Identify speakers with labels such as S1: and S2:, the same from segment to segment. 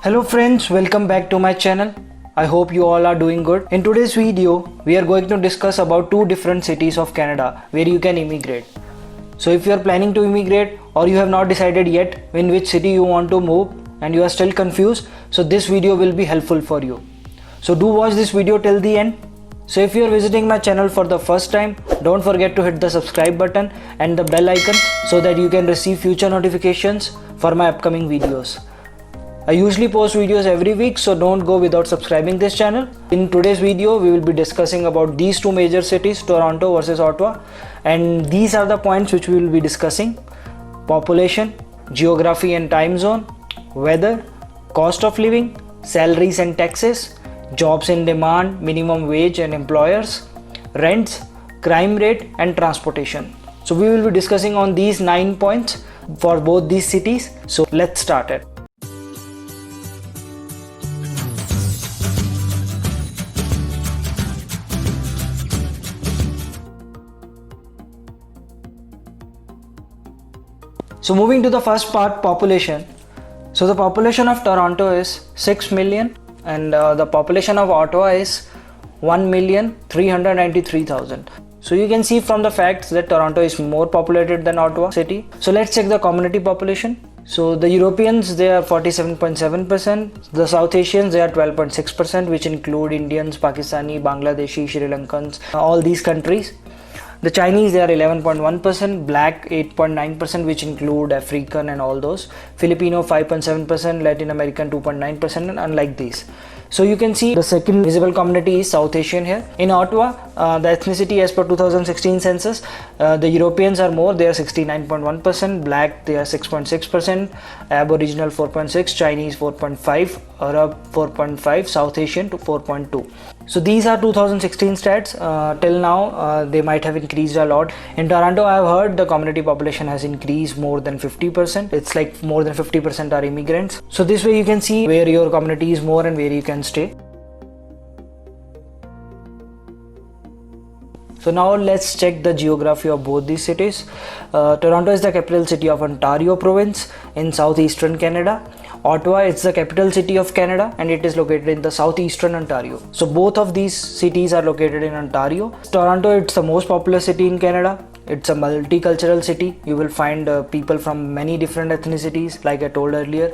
S1: Hello friends, welcome back to my channel. I hope you all are doing good. In today's video, we are going to discuss about two different cities of Canada where you can immigrate. So if you are planning to immigrate or you have not decided yet in which city you want to move and you are still confused, so this video will be helpful for you. So do watch this video till the end. So if you are visiting my channel for the first time, don't forget to hit the subscribe button and the bell icon so that you can receive future notifications for my upcoming videos. I usually post videos every week, so don't go without subscribing this channel. In today's video, we will be discussing about these two major cities, Toronto versus Ottawa, and these are the points which we will be discussing: population, geography and time zone, weather, cost of living, salaries and taxes, jobs in demand, minimum wage and employers, rents, crime rate and transportation. So we will be discussing on these 9 points for both these cities. So let's start it. So moving to the first part, population. So the population of Toronto is 6 million and the population of Ottawa is 1,393,000. So you can see from the facts that Toronto is more populated than Ottawa city. So let's check the community population. So the Europeans, they are 47.7%, the South Asians, they are 12.6%, which include Indians, Pakistani, Bangladeshi, Sri Lankans, all these countries. The Chinese, they are 11.1%, Black 8.9%, which include African and all those, Filipino 5.7%, Latin American 2.9%, and unlike these. So you can see the second visible community is South Asian here. In Ottawa, the ethnicity as per 2016 census, the Europeans are more, they are 69.1%, Black they are 6.6%, Aboriginal 4.6%, Chinese 4.5%, Arab 4.5%, South Asian to 4.2%. So these are 2016 stats. Till now they might have increased a lot. In Toronto, I have heard the community population has increased more than 50%. It's like more than 50% are immigrants. So this way you can see where your community is more and where you can stay. So now let's check the geography of both these cities. Toronto is the capital city of Ontario province in southeastern Canada. Ottawa is the capital city of Canada and it is located in the southeastern Ontario. So both of these cities are located in Ontario. Toronto, it's the most popular city in Canada. It's a multicultural city. You will find people from many different ethnicities, like I told earlier.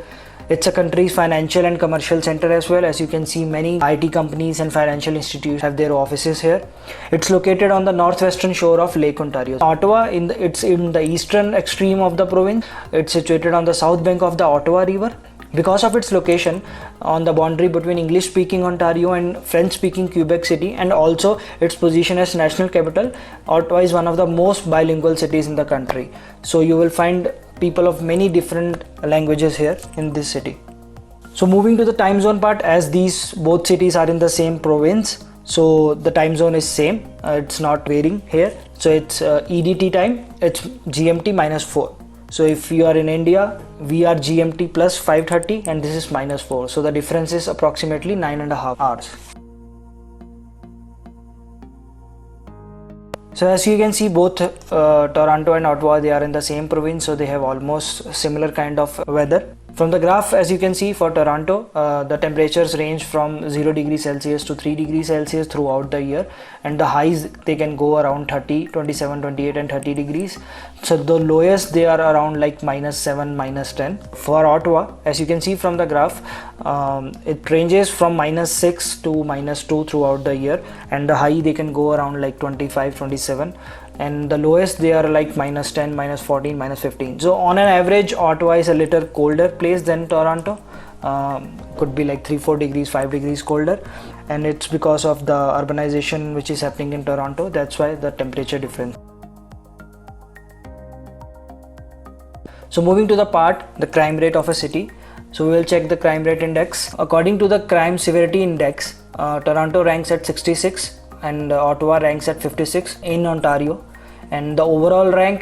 S1: It's a country's financial and commercial center as well. As you can see, many IT companies and financial institutes have their offices here. It's located on the northwestern shore of Lake Ontario. Ottawa, it's in the eastern extreme of the province. It's situated on the south bank of the Ottawa River. Because of its location on the boundary between English-speaking Ontario and French-speaking Quebec City, and also its position as national capital, Ottawa is one of the most bilingual cities in the country. So you will find people of many different languages here in this city. So moving to the time zone part, as these both cities are in the same province, so the time zone is same. It's not varying here. So it's EDT time, it's GMT -4. So if you are in India, we are GMT plus 5:30 and this is -4. So the difference is approximately 9.5 hours. So as you can see, both Toronto and Ottawa, they are in the same province, so they have almost similar kind of weather. From the graph, as you can see, for Toronto, the temperatures range from 0 degrees Celsius to 3 degrees Celsius throughout the year, and the highs, they can go around 30, 27, 28 and 30 degrees. So the lowest, they are around like -7, -10. For Ottawa, as you can see from the graph, it ranges from -6 to -2 throughout the year, and the high, they can go around like 25, 27. And the lowest, they are like -10, -14, -15. So on an average, Ottawa is a little colder place than Toronto. Could be like 3-4 degrees, 5 degrees colder, and it's because of the urbanization which is happening in Toronto. That's why the temperature difference. So moving to the part, the crime rate of a city. So we will check the crime rate index. According to the crime severity index, Toronto ranks at 66 and Ottawa ranks at 56 in Ontario, and the overall rank,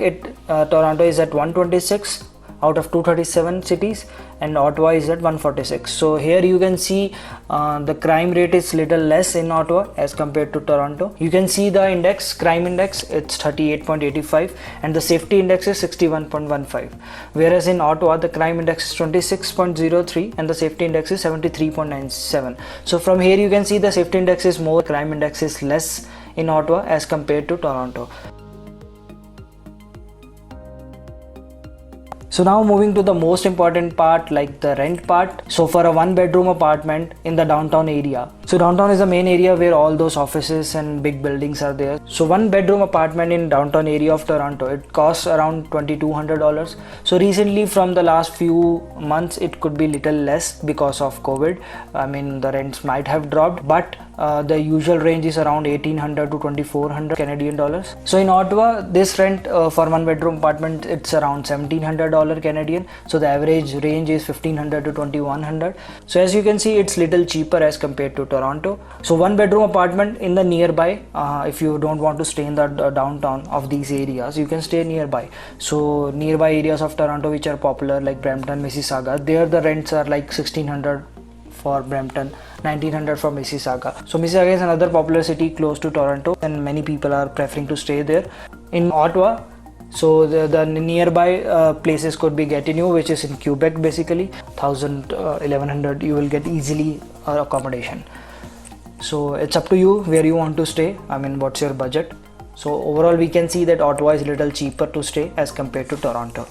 S1: Toronto is at 126 out of 237 cities and Ottawa is at 146. So here you can see the crime rate is little less in Ottawa as compared to Toronto. You can see the index, crime index, it's 38.85 and the safety index is 61.15. Whereas in Ottawa the crime index is 26.03 and the safety index is 73.97. So from here you can see the safety index is more, crime index is less in Ottawa as compared to Toronto. So now moving to the most important part, like the rent part. So for a 1-bedroom apartment in the downtown area. So downtown is the main area where all those offices and big buildings are there. So 1-bedroom apartment in downtown area of Toronto, it costs around $2,200. So recently from the last few months, it could be little less because of COVID. I mean, the rents might have dropped, but the usual range is around 1,800 to 2,400 Canadian dollars. So in Ottawa, this rent for 1-bedroom apartment, it's around $1,700 Canadian. So the average range is 1,500 to 2,100. So as you can see, it's little cheaper as compared to Toronto. So 1-bedroom apartment in the nearby, if you don't want to stay in the downtown of these areas, you can stay nearby. So nearby areas of Toronto which are popular like Brampton, Mississauga, there the rents are like 1,600 for Brampton, 1,900 for Mississauga. So Mississauga is another popular city close to Toronto and many people are preferring to stay there. In Ottawa, so the nearby places could be Gatineau, which is in Quebec basically, 1,000, 1,100 you will get easily accommodation. So it's up to you where you want to stay, I mean what's your budget. So overall we can see that Ottawa is a little cheaper to stay as compared to Toronto.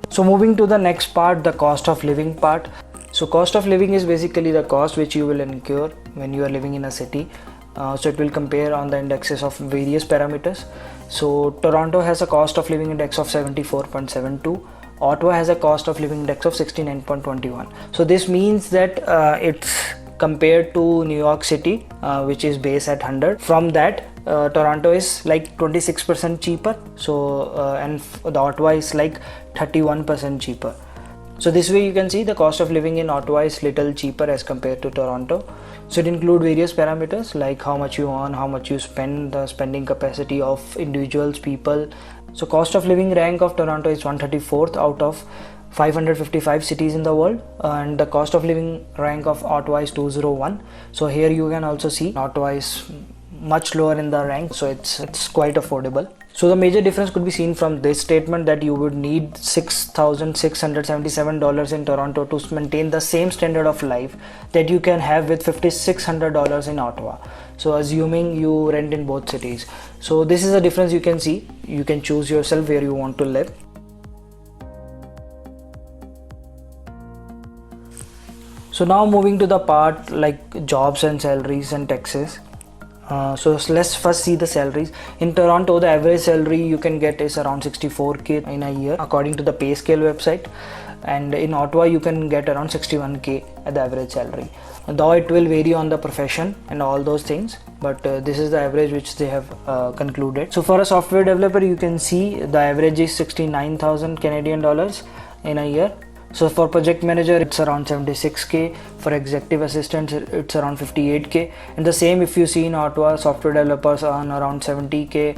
S1: So moving to the next part, the cost of living part. So cost of living is basically the cost which you will incur when you are living in a city. So it will compare on the indexes of various parameters. So Toronto has a cost of living index of 74.72. Ottawa has a cost of living index of 69.21. So this means that it's compared to New York City, which is based at 100. From that, Toronto is like 26% cheaper. So and the Ottawa is like 31% cheaper. So this way you can see the cost of living in Ottawa is little cheaper as compared to Toronto. So it includes various parameters like how much you earn, how much you spend, the spending capacity of individuals, people. So cost of living rank of Toronto is 134th out of 555 cities in the world, and the cost of living rank of Ottawa is 201. So here you can also see Ottawa is much lower in the rank, so it's quite affordable. So the major difference could be seen from this statement that you would need $6,677 in Toronto to maintain the same standard of life that you can have with $5,600 in Ottawa. So assuming you rent in both cities. So this is the difference you can see. You can choose yourself where you want to live. So now moving to the part like jobs and salaries and taxes. So let's first see the salaries. In Toronto, the average salary you can get is around 64k in a year according to the pay scale website, and in Ottawa you can get around 61k at the average salary, though it will vary on the profession and all those things, but this is the average which they have concluded. So for a software developer, you can see the average is 69,000 Canadian dollars in a year. So for project manager, it's around 76k. For executive assistants, it's around 58k. And the same if you see in Ottawa, software developers earn around 70k.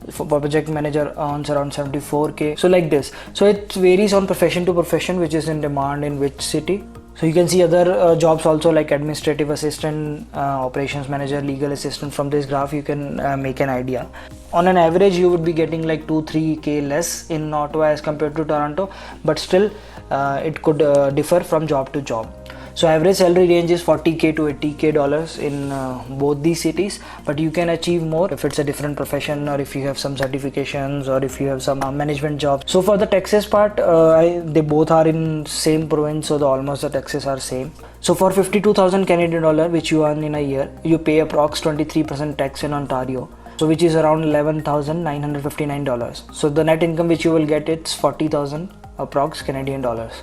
S1: For project manager earns around 74k. So like this. So it varies on profession to profession, which is in demand in which city. So you can see other jobs also like administrative assistant, operations manager, legal assistant. From this graph you can make an idea. On an average you would be getting like 2-3k less in Ottawa as compared to Toronto, but still it could differ from job to job. So average salary range is 40k to 80k dollars in both these cities, but you can achieve more if it's a different profession or if you have some certifications or if you have some management jobs. So for the taxes part, they both are in same province, so almost the taxes are same. So for 52,000 Canadian dollar which you earn in a year, you pay approx 23% tax in Ontario, so which is around $11,959. So the net income which you will get, it's 40,000 approx Canadian dollars.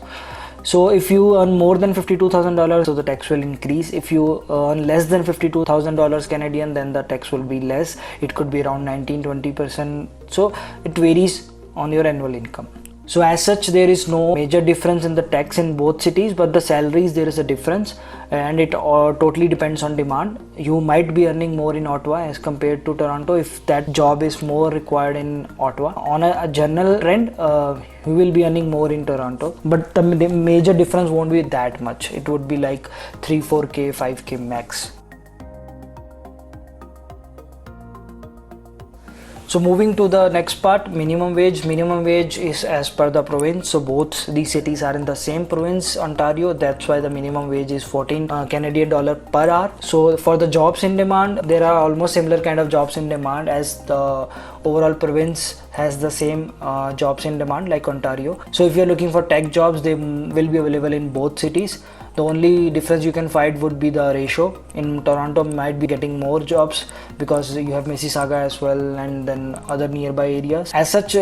S1: So if you earn more than $52,000, so the tax will increase. If you earn less than $52,000 Canadian, then the tax will be less. It could be around 19-20%. So it varies on your annual income. So as such, there is no major difference in the tax in both cities, but the salaries, there is a difference, and it totally depends on demand. You might be earning more in Ottawa as compared to Toronto if that job is more required in Ottawa. On a general trend, you will be earning more in Toronto, but the major difference won't be that much. It would be like 3-4k 5k max. So moving to the next part, minimum wage. Minimum wage is as per the province. So both these cities are in the same province, Ontario. That's why the minimum wage is 14 Canadian dollar per hour. So for the jobs in demand, there are almost similar kind of jobs in demand as the overall province has the same jobs in demand like Ontario. So if you're looking for tech jobs, they will be available in both cities. The only difference you can find would be the ratio. In Toronto, might be getting more jobs because you have Mississauga as well, and then other nearby areas. As such,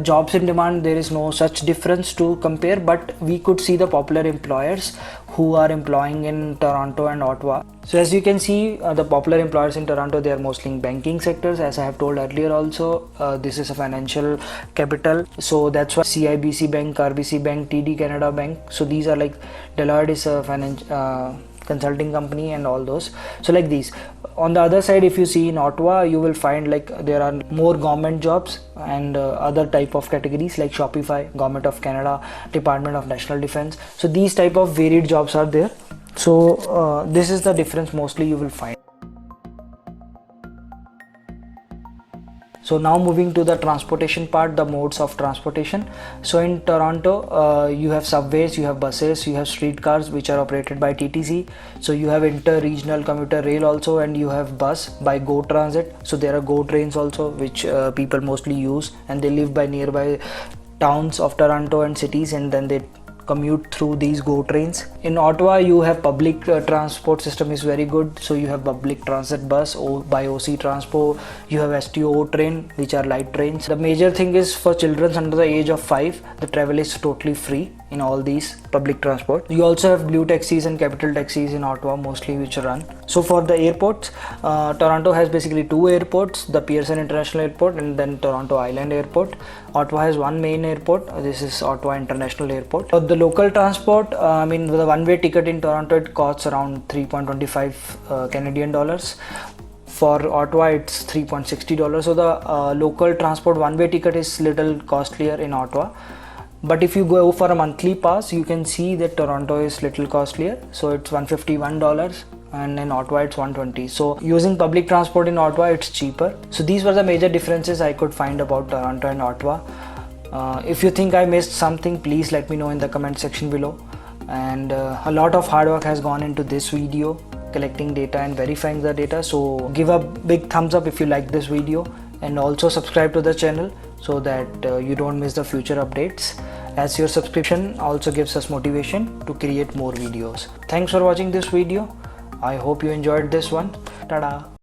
S1: jobs in demand, there is no such difference to compare, but we could see the popular employers who are employing in Toronto and Ottawa. So as you can see, the popular employers in Toronto, they are mostly in banking sectors. As I have told earlier also, this is a financial capital. So that's why CIBC Bank, RBC Bank, TD Canada Bank. So these are like Deloitte is a consulting company and all those. So like these. On the other side, if you see in Ottawa, you will find like there are more government jobs and other type of categories like Shopify, Government of Canada, Department of National Defense. So these type of varied jobs are there. So this is the difference mostly you will find. So now moving to the transportation part, the modes of transportation. So in Toronto, you have subways, you have buses, you have streetcars which are operated by TTC. So you have inter-regional commuter rail also, and you have bus by Go Transit. So there are Go trains also which people mostly use, and they live by nearby towns of Toronto and cities, and then they commute through these Go trains. In Ottawa, you have public transport system is very good. So you have public transit bus by OC Transpo, you have STO train which are light trains. The major thing is for children under the age of 5, the travel is totally free in all these public transport. You also have blue taxis and capital taxis in Ottawa mostly which run. So for the airports, Toronto has basically 2 airports, the Pearson International Airport and then Toronto Island Airport. Ottawa has one main airport, this is Ottawa International Airport. The local transport, the one-way ticket in Toronto, it costs around 3.25 Canadian dollars. For Ottawa, it's $3.60. So the local transport one-way ticket is little costlier in Ottawa. But if you go for a monthly pass, you can see that Toronto is little costlier. So it's $151 and in Ottawa it's $120. So using public transport in Ottawa, it's cheaper. So these were the major differences I could find about Toronto and Ottawa. If you think I missed something, please let me know in the comment section below. And a lot of hard work has gone into this video, collecting data and verifying the data. So give a big thumbs up if you like this video, and also subscribe to the channel so that you don't miss the future updates, as your subscription also gives us motivation to create more videos. Thanks for watching this video. I hope you enjoyed this one. Tada!